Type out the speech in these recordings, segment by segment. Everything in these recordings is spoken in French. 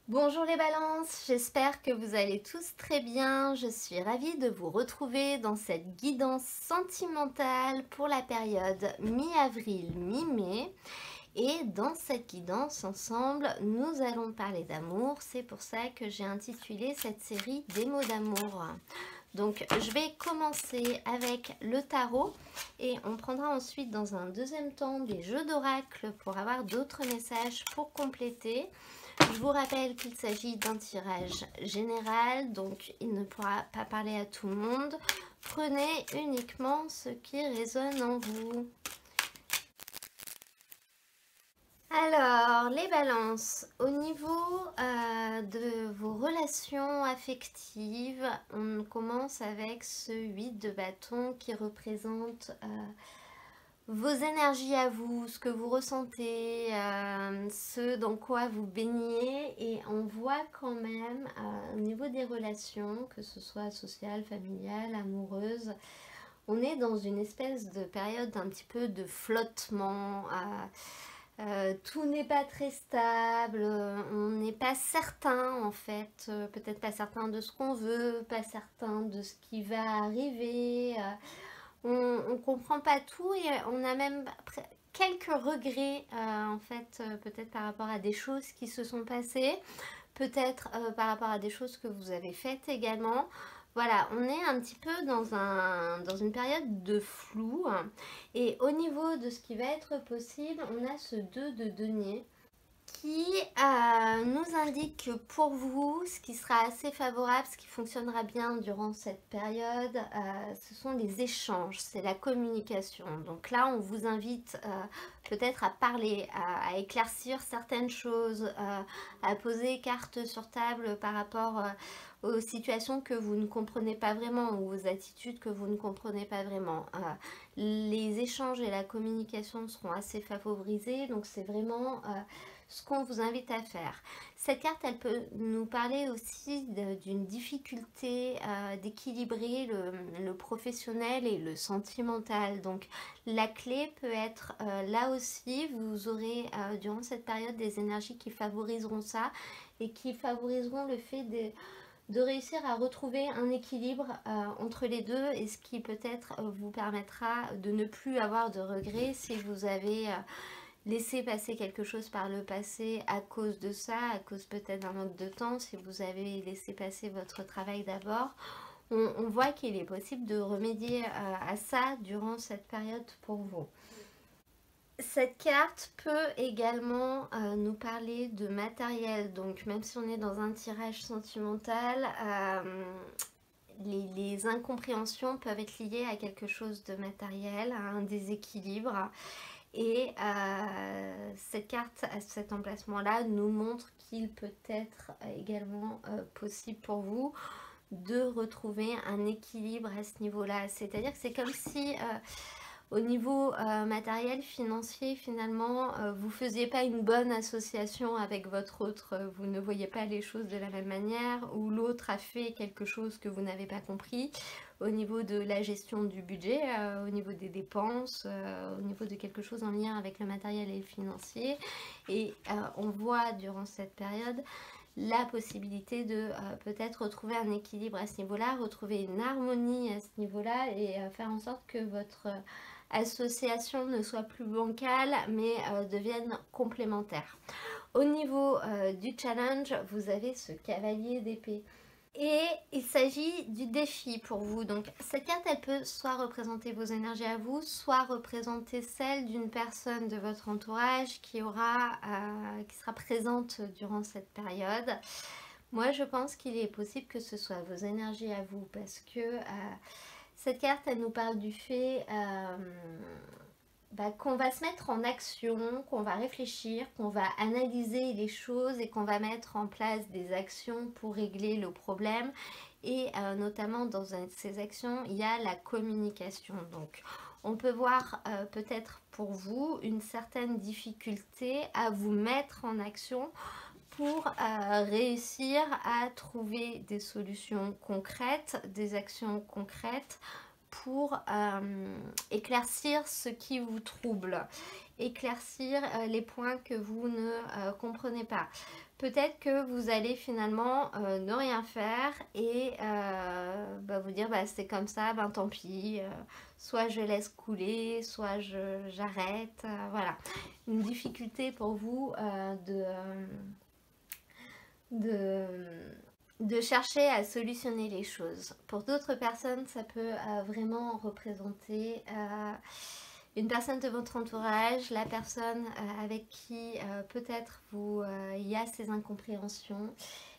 Bonjour les balances, j'espère que vous allez tous très bien. Je suis ravie de vous retrouver dans cette guidance sentimentale pour la période mi-avril, mi-mai. Et dans cette guidance ensemble, nous allons parler d'amour. C'est pour ça que j'ai intitulé cette série des mots d'amour. Donc je vais commencer avec le tarot et on prendra ensuite dans un deuxième temps des jeux d'oracle pour avoir d'autres messages pour compléter. Je vous rappelle qu'il s'agit d'un tirage général, donc il ne pourra pas parler à tout le monde. Prenez uniquement ce qui résonne en vous. Alors, les balances, au niveau de vos relations affectives, on commence avec ce 8 de bâton qui représente vos énergies à vous, ce que vous ressentez, ce dans quoi vous baignez. Et on voit quand même au niveau des relations, que ce soit sociale, familiale, amoureuse, on est dans une espèce de période un petit peu de flottement. Tout n'est pas très stable, on n'est pas certain en fait, peut-être pas certain de ce qu'on veut, pas certain de ce qui va arriver, on ne comprend pas tout et on a même quelques regrets en fait, peut-être par rapport à des choses qui se sont passées, peut-être par rapport à des choses que vous avez faites également. Voilà, on est un petit peu dans une période de flou. Et au niveau de ce qui va être possible, on a ce 2 de denier qui nous indique que pour vous, ce qui sera assez favorable, ce qui fonctionnera bien durant cette période, ce sont les échanges, c'est la communication. Donc là, on vous invite peut-être à parler, à éclaircir certaines choses, à poser carte sur table par rapport aux situations que vous ne comprenez pas vraiment ou aux attitudes que vous ne comprenez pas vraiment. Les échanges et la communication seront assez favorisés, donc c'est vraiment ce qu'on vous invite à faire. Cette carte, elle peut nous parler aussi d'une difficulté d'équilibrer le professionnel et le sentimental. Donc la clé peut être là aussi, vous aurez durant cette période des énergies qui favoriseront ça et qui favoriseront le fait de réussir à retrouver un équilibre entre les deux, et ce qui peut-être vous permettra de ne plus avoir de regrets si vous avez laisser passer quelque chose par le passé à cause de ça, à cause peut-être d'un manque de temps, si vous avez laissé passer votre travail d'abord. On voit qu'il est possible de remédier à ça durant cette période pour vous. Cette carte peut également nous parler de matériel, donc même si on est dans un tirage sentimental, les incompréhensions peuvent être liées à quelque chose de matériel, à un déséquilibre. Et cette carte, à cet emplacement-là, nous montre qu'il peut être également possible pour vous de retrouver un équilibre à ce niveau-là. C'est-à-dire que c'est comme si au niveau matériel, financier, finalement, vous ne faisiez pas une bonne association avec votre autre, vous ne voyez pas les choses de la même manière, ou l'autre a fait quelque chose que vous n'avez pas compris au niveau de la gestion du budget, au niveau des dépenses, au niveau de quelque chose en lien avec le matériel et le financier. Et on voit durant cette période la possibilité de peut-être retrouver un équilibre à ce niveau-là, retrouver une harmonie à ce niveau-là et faire en sorte que votre association ne soit plus bancale mais devienne complémentaire. Au niveau du challenge, vous avez ce cavalier d'épée. Et il s'agit du défi pour vous. Donc cette carte, elle peut soit représenter vos énergies à vous, soit représenter celle d'une personne de votre entourage qui sera présente durant cette période. Moi, je pense qu'il est possible que ce soit vos énergies à vous parce que cette carte, elle nous parle du fait qu'on va se mettre en action, qu'on va réfléchir, qu'on va analyser les choses et qu'on va mettre en place des actions pour régler le problème. Et notamment dans ces actions, il y a la communication. Donc on peut voir peut-être pour vous une certaine difficulté à vous mettre en action pour réussir à trouver des solutions concrètes, des actions concrètes pour éclaircir ce qui vous trouble, éclaircir les points que vous ne comprenez pas. Peut-être que vous allez finalement ne rien faire et vous dire c'est comme ça, tant pis, soit je laisse couler, soit j'arrête, voilà. Une difficulté pour vous de chercher à solutionner les choses. Pour d'autres personnes, ça peut vraiment représenter une personne de votre entourage, la personne avec qui peut-être il y a ces incompréhensions.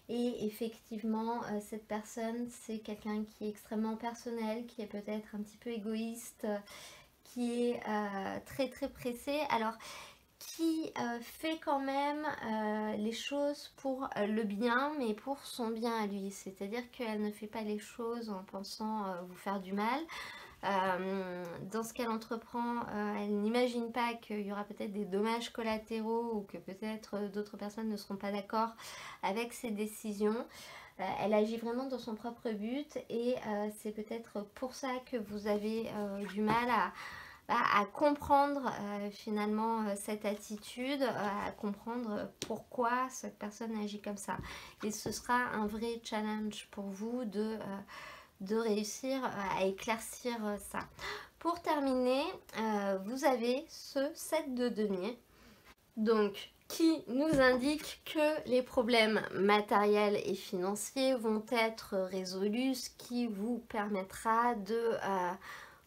Et effectivement, cette personne, c'est quelqu'un qui est extrêmement personnel, qui est peut-être un petit peu égoïste, qui est très très pressé. Alors, qui fait quand même les choses pour le bien, mais pour son bien à lui. C'est-à-dire qu'elle ne fait pas les choses en pensant vous faire du mal. Dans ce qu'elle entreprend, elle n'imagine pas qu'il y aura peut-être des dommages collatéraux ou que peut-être d'autres personnes ne seront pas d'accord avec ses décisions. Elle agit vraiment dans son propre but et c'est peut-être pour ça que vous avez du mal à comprendre finalement cette attitude, à comprendre pourquoi cette personne agit comme ça. Et ce sera un vrai challenge pour vous de réussir à éclaircir ça. Pour terminer, vous avez ce 7 de denier, donc qui nous indique que les problèmes matériels et financiers vont être résolus, ce qui vous permettra de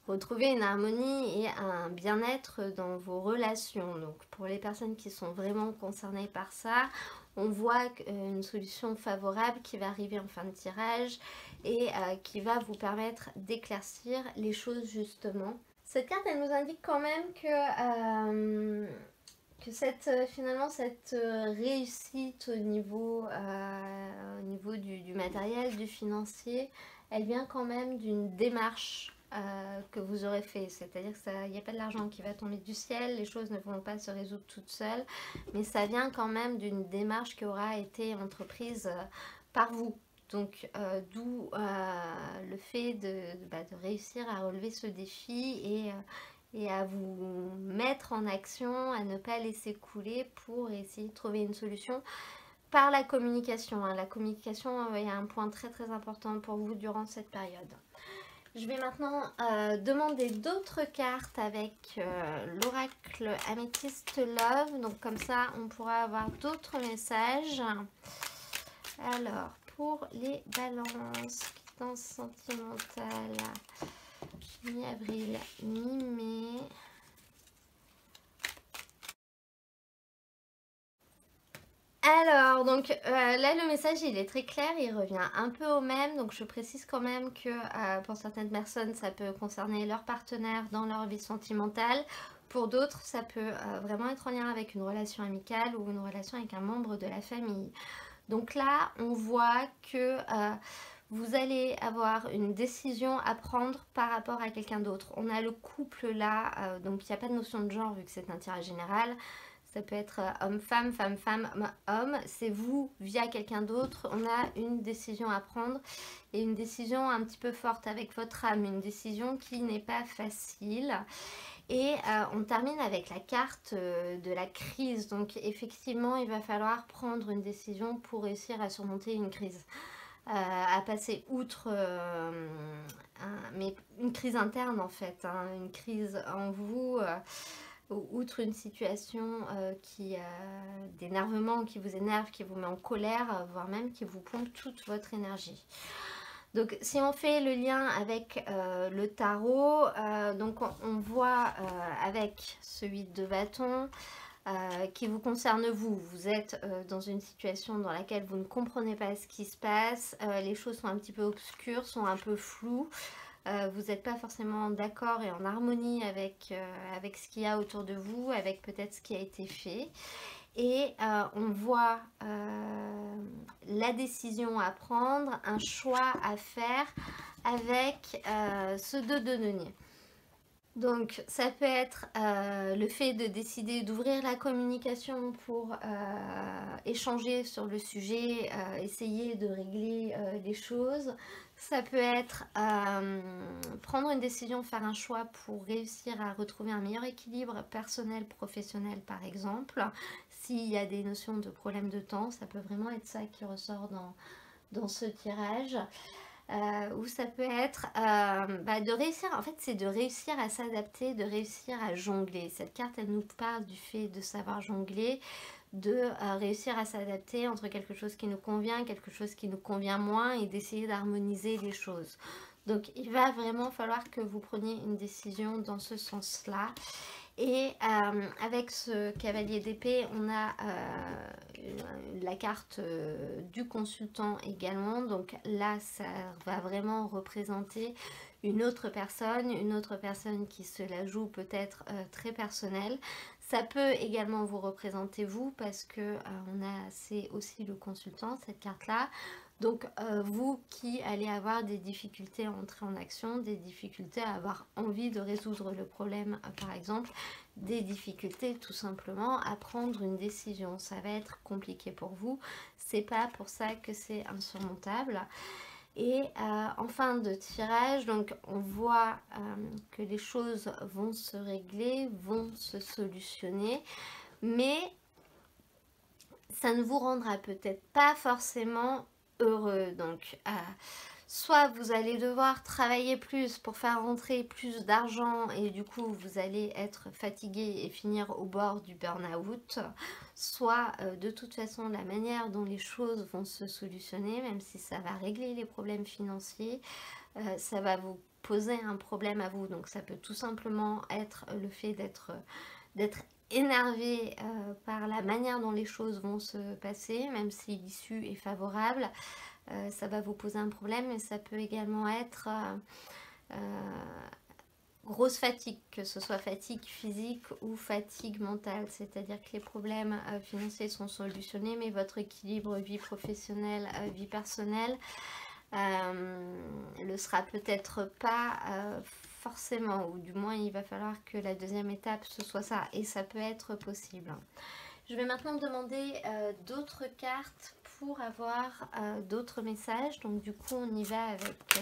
retrouver une harmonie et un bien-être dans vos relations. Donc pour les personnes qui sont vraiment concernées par ça, on voit une solution favorable qui va arriver en fin de tirage et qui va vous permettre d'éclaircir les choses justement. Cette carte, elle nous indique quand même que finalement cette réussite au niveau du matériel, du financier, elle vient quand même d'une démarche que vous aurez fait, c'est-à-dire qu'il n'y a pas de l'argent qui va tomber du ciel, les choses ne vont pas se résoudre toutes seules, mais ça vient quand même d'une démarche qui aura été entreprise par vous. Donc d'où le fait de réussir à relever ce défi et à vous mettre en action, à ne pas laisser couler pour essayer de trouver une solution par la communication. La communication est un point très très important pour vous durant cette période. Je vais maintenant demander d'autres cartes avec l'oracle Amethyst Love. Donc comme ça, on pourra avoir d'autres messages. Alors, pour les balances, quittance sentimentale, mi-avril, mi-mai. Alors, donc là le message il est très clair, il revient un peu au même, donc je précise quand même que pour certaines personnes ça peut concerner leur partenaire dans leur vie sentimentale, pour d'autres ça peut vraiment être en lien avec une relation amicale ou une relation avec un membre de la famille. Donc là on voit que vous allez avoir une décision à prendre par rapport à quelqu'un d'autre. On a le couple là, donc il n'y a pas de notion de genre vu que c'est un tirage général. Ça peut être homme-femme, femme-femme, homme. C'est vous via quelqu'un d'autre. On a une décision à prendre et une décision un petit peu forte avec votre âme. Une décision qui n'est pas facile. Et on termine avec la carte de la crise. Donc effectivement, il va falloir prendre une décision pour réussir à surmonter une crise. À passer outre mais une crise interne en fait. Une crise en vous. Outre une situation d'énervement qui vous énerve, qui vous met en colère, voire même qui vous pompe toute votre énergie. Donc si on fait le lien avec le tarot, donc on voit avec ce 8 de bâton qui vous concerne vous. Vous êtes dans une situation dans laquelle vous ne comprenez pas ce qui se passe, les choses sont un petit peu obscures, sont un peu floues. Vous n'êtes pas forcément d'accord et en harmonie avec ce qu'il y a autour de vous, avec peut-être ce qui a été fait. Et on voit la décision à prendre, un choix à faire avec ce 2 de denier. Donc ça peut être le fait de décider d'ouvrir la communication pour échanger sur le sujet, essayer de régler les choses. Ça peut être prendre une décision, faire un choix pour réussir à retrouver un meilleur équilibre personnel-professionnel par exemple. S'il y a des notions de problème de temps, ça peut vraiment être ça qui ressort dans ce tirage. Ou ça peut être de réussir, en fait c'est de réussir à s'adapter, de réussir à jongler. Cette carte elle nous parle du fait de savoir jongler, de réussir à s'adapter entre quelque chose qui nous convient, quelque chose qui nous convient moins et d'essayer d'harmoniser les choses. Donc il va vraiment falloir que vous preniez une décision dans ce sens-là. Et avec ce cavalier d'épée, on a la carte du consultant également. Donc là, ça va vraiment représenter une autre personne qui se la joue peut-être très personnelle. Ça peut également vous représenter vous parce que c'est aussi le consultant, cette carte-là. Donc vous qui allez avoir des difficultés à entrer en action, des difficultés à avoir envie de résoudre le problème par exemple, des difficultés tout simplement à prendre une décision. Ça va être compliqué pour vous, c'est pas pour ça que c'est insurmontable. Et en fin de tirage, donc on voit que les choses vont se régler, vont se solutionner, mais ça ne vous rendra peut-être pas forcément heureux. Donc soit vous allez devoir travailler plus pour faire rentrer plus d'argent et du coup vous allez être fatigué et finir au bord du burn-out, soit de toute façon la manière dont les choses vont se solutionner, même si ça va régler les problèmes financiers, ça va vous poser un problème à vous. Donc ça peut tout simplement être le fait d'être énervé par la manière dont les choses vont se passer, même si l'issue est favorable. Ça va vous poser un problème, mais ça peut également être grosse fatigue, que ce soit fatigue physique ou fatigue mentale, c'est-à-dire que les problèmes financiers sont solutionnés, mais votre équilibre vie professionnelle, vie personnelle le sera peut-être pas forcément, ou du moins il va falloir que la deuxième étape ce soit ça, et ça peut être possible. Je vais maintenant demander d'autres cartes pour avoir d'autres messages. Donc du coup on y va avec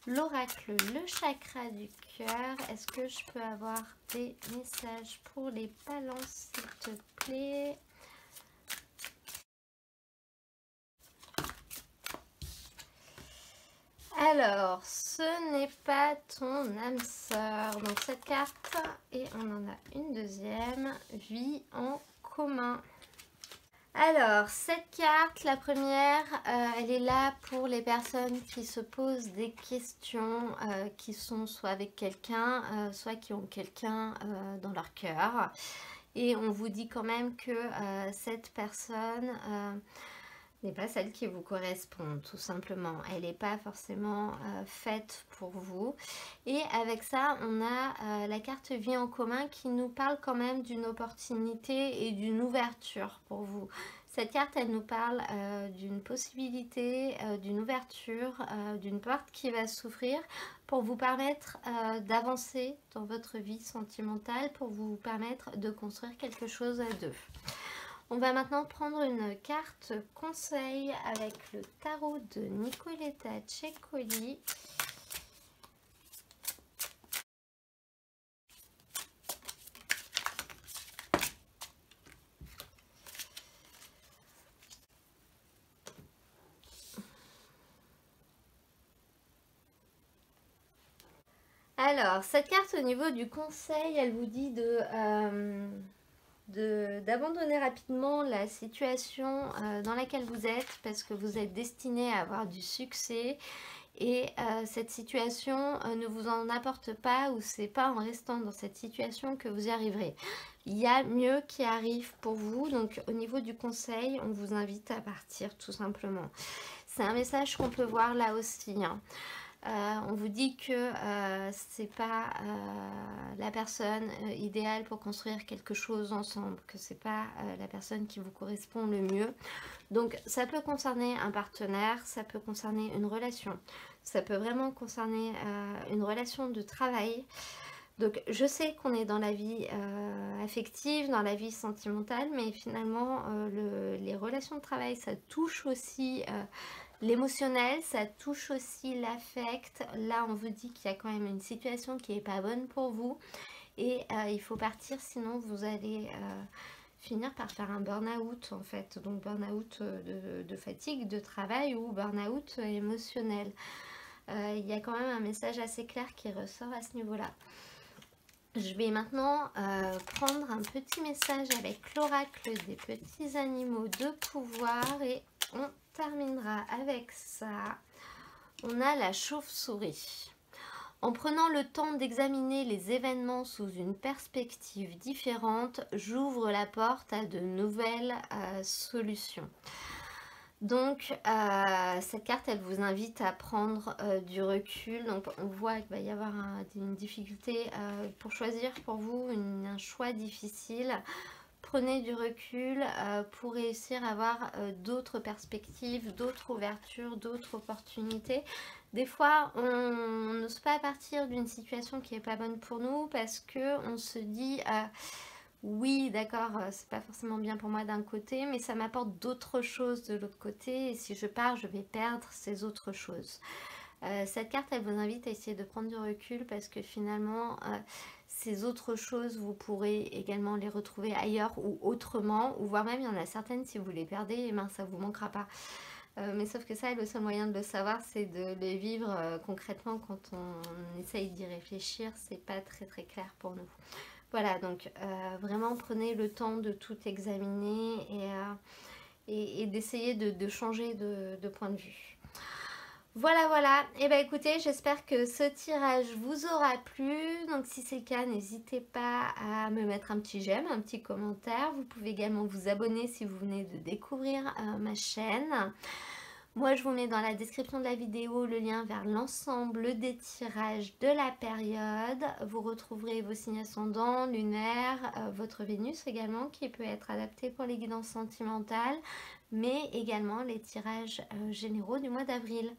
l'oracle, le chakra du cœur. Est-ce que je peux avoir des messages pour les balances s'il te plaît? Alors, ce n'est pas ton âme sœur. Donc cette carte, et on en a une deuxième, vie en commun. Alors, cette carte, la première, elle est là pour les personnes qui se posent des questions, qui sont soit avec quelqu'un, soit qui ont quelqu'un dans leur cœur. Et on vous dit quand même que cette personne n'est pas celle qui vous correspond, tout simplement. Elle n'est pas forcément faite pour vous. Et avec ça, on a la carte vie en commun qui nous parle quand même d'une opportunité et d'une ouverture pour vous. Cette carte, elle nous parle d'une possibilité, d'une ouverture, d'une porte qui va s'ouvrir pour vous permettre d'avancer dans votre vie sentimentale, pour vous permettre de construire quelque chose à deux. On va maintenant prendre une carte conseil avec le tarot de Nicoletta Ceccoli. Alors, cette carte au niveau du conseil, elle vous dit d'abandonner rapidement la situation dans laquelle vous êtes parce que vous êtes destiné à avoir du succès et cette situation ne vous en apporte pas, ou c'est pas en restant dans cette situation que vous y arriverez. Il y a mieux qui arrive pour vous, donc au niveau du conseil, on vous invite à partir tout simplement. C'est un message qu'on peut voir là aussi, hein. On vous dit que c'est pas la personne idéale pour construire quelque chose ensemble, que c'est pas la personne qui vous correspond le mieux. Donc ça peut concerner un partenaire, ça peut concerner une relation, ça peut vraiment concerner une relation de travail. Donc je sais qu'on est dans la vie affective, dans la vie sentimentale, mais finalement les relations de travail, ça touche aussi l'émotionnel, ça touche aussi l'affect. Là on vous dit qu'il y a quand même une situation qui n'est pas bonne pour vous et il faut partir, sinon vous allez finir par faire un burn-out en fait. Donc burn-out de fatigue, de travail ou burn-out émotionnel. Il y a quand même un message assez clair qui ressort à ce niveau-là. Je vais maintenant prendre un petit message avec l'oracle des petits animaux de pouvoir et on terminera avec ça. On a la chauve-souris. En prenant le temps d'examiner les événements sous une perspective différente, j'ouvre la porte à de nouvelles solutions. Donc cette carte, elle vous invite à prendre du recul. Donc on voit qu'il va y avoir une difficulté pour choisir pour vous, un choix difficile. Prenez du recul pour réussir à avoir d'autres perspectives, d'autres ouvertures, d'autres opportunités. Des fois, on n'ose pas partir d'une situation qui n'est pas bonne pour nous parce qu'on se dit oui, d'accord, c'est pas forcément bien pour moi d'un côté, mais ça m'apporte d'autres choses de l'autre côté. Et si je pars, je vais perdre ces autres choses. Cette carte, elle vous invite à essayer de prendre du recul parce que finalement, ces autres choses, vous pourrez également les retrouver ailleurs ou autrement, ou voire même, il y en a certaines, si vous les perdez, et ben, ça vous manquera pas. Mais sauf que ça, le seul moyen de le savoir, c'est de le vivre concrètement quand on essaye d'y réfléchir. C'est pas très très clair pour nous. Voilà, donc vraiment prenez le temps de tout examiner et d'essayer de changer de point de vue. Voilà, voilà. Et bien écoutez, j'espère que ce tirage vous aura plu. Donc si c'est le cas, n'hésitez pas à me mettre un petit j'aime, un petit commentaire. Vous pouvez également vous abonner si vous venez de découvrir ma chaîne. Moi, je vous mets dans la description de la vidéo le lien vers l'ensemble des tirages de la période. Vous retrouverez vos signes ascendants, lunaires, votre Vénus également, qui peut être adapté pour les guidances sentimentales, mais également les tirages généraux du mois d'avril.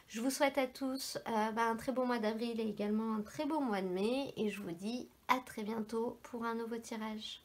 Je vous souhaite à tous un très beau mois d'avril et également un très beau mois de mai. Et je vous dis à très bientôt pour un nouveau tirage.